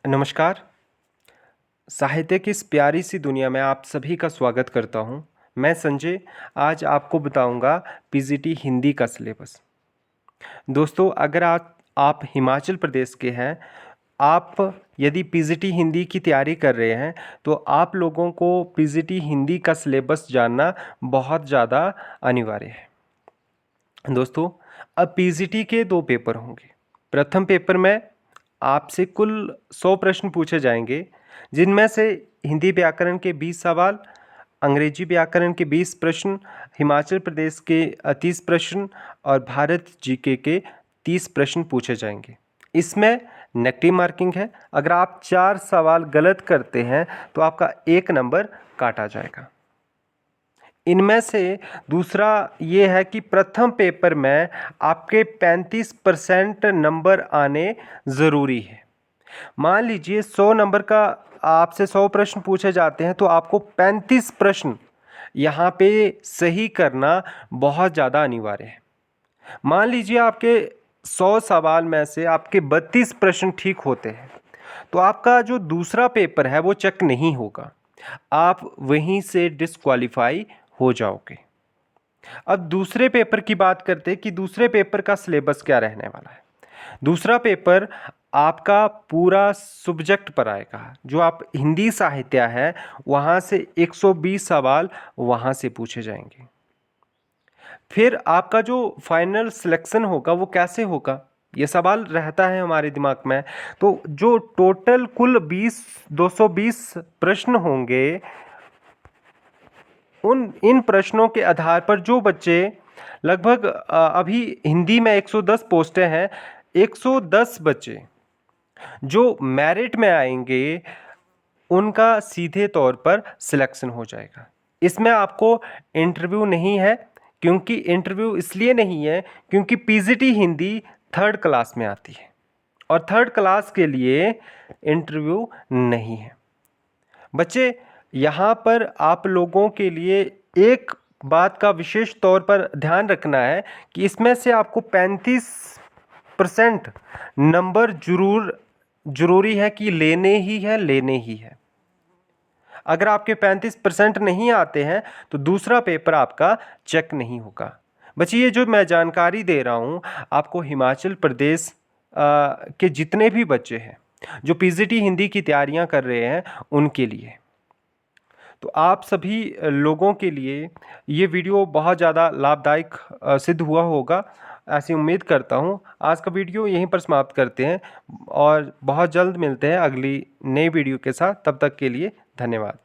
नमस्कार। साहित्य की इस प्यारी सी दुनिया में आप सभी का स्वागत करता हूँ। मैं संजय आज आपको बताऊँगा पीजीटी हिंदी का सिलेबस। दोस्तों, अगर आप हिमाचल प्रदेश के हैं, आप यदि पीजीटी हिंदी की तैयारी कर रहे हैं तो आप लोगों को पीजीटी हिंदी का सिलेबस जानना बहुत ज़्यादा अनिवार्य है। दोस्तों, अब पीजीटी के 2 पेपर होंगे। प्रथम पेपर में आपसे कुल 100 प्रश्न पूछे जाएंगे, जिनमें से हिंदी व्याकरण के 20 सवाल, अंग्रेजी व्याकरण के 20 प्रश्न, हिमाचल प्रदेश के 30 प्रश्न और भारत जीके के 30 प्रश्न पूछे जाएंगे। इसमें नेगेटिव मार्किंग है। अगर आप 4 सवाल गलत करते हैं तो आपका 1 नंबर काटा जाएगा। इनमें से दूसरा ये है कि प्रथम पेपर में आपके 35% नंबर आने ज़रूरी है। मान लीजिए 100 नंबर का आपसे 100 प्रश्न पूछे जाते हैं तो आपको 35 प्रश्न यहाँ पे सही करना बहुत ज़्यादा अनिवार्य है। मान लीजिए आपके 100 सवाल में से आपके 32 प्रश्न ठीक होते हैं तो आपका जो दूसरा पेपर है वो चेक नहीं होगा, आप वहीं से डिस्क्वालीफाई हो जाओगे। अब दूसरे पेपर की बात करते हैं कि दूसरे पेपर का सिलेबस क्या रहने वाला है। दूसरा पेपर आपका पूरा सब्जेक्ट पर आएगा। जो आप हिंदी साहित्य है वहाँ से 120 सवाल वहाँ से पूछे जाएंगे। फिर आपका जो फाइनल सिलेक्शन होगा वो कैसे होगा, ये सवाल रहता है हमारे दिमाग में। तो जो टोटल कुल 220 प्रश्न होंगे, इन प्रश्नों के आधार पर जो बच्चे लगभग अभी हिंदी में 110 पोस्टें हैं, 110 बच्चे जो मेरिट में आएंगे उनका सीधे तौर पर सिलेक्शन हो जाएगा। इसमें आपको इंटरव्यू नहीं है, क्योंकि इंटरव्यू इसलिए नहीं है क्योंकि पीजीटी हिंदी 3rd क्लास में आती है और 3rd क्लास के लिए इंटरव्यू नहीं है। बच्चे, यहाँ पर आप लोगों के लिए एक बात का विशेष तौर पर ध्यान रखना है कि इसमें से आपको 35% नंबर ज़रूरी है कि लेने ही है। अगर आपके 35% नहीं आते हैं तो दूसरा पेपर आपका चेक नहीं होगा। बच्चे, ये जो मैं जानकारी दे रहा हूँ आपको हिमाचल प्रदेश के जितने भी बच्चे हैं जो पीजीटी हिंदी की तैयारियाँ कर रहे हैं उनके लिए। तो आप सभी लोगों के लिए ये वीडियो बहुत ज़्यादा लाभदायक सिद्ध हुआ होगा, ऐसी उम्मीद करता हूँ। आज का वीडियो यहीं पर समाप्त करते हैं और बहुत जल्द मिलते हैं अगली नई वीडियो के साथ। तब तक के लिए धन्यवाद।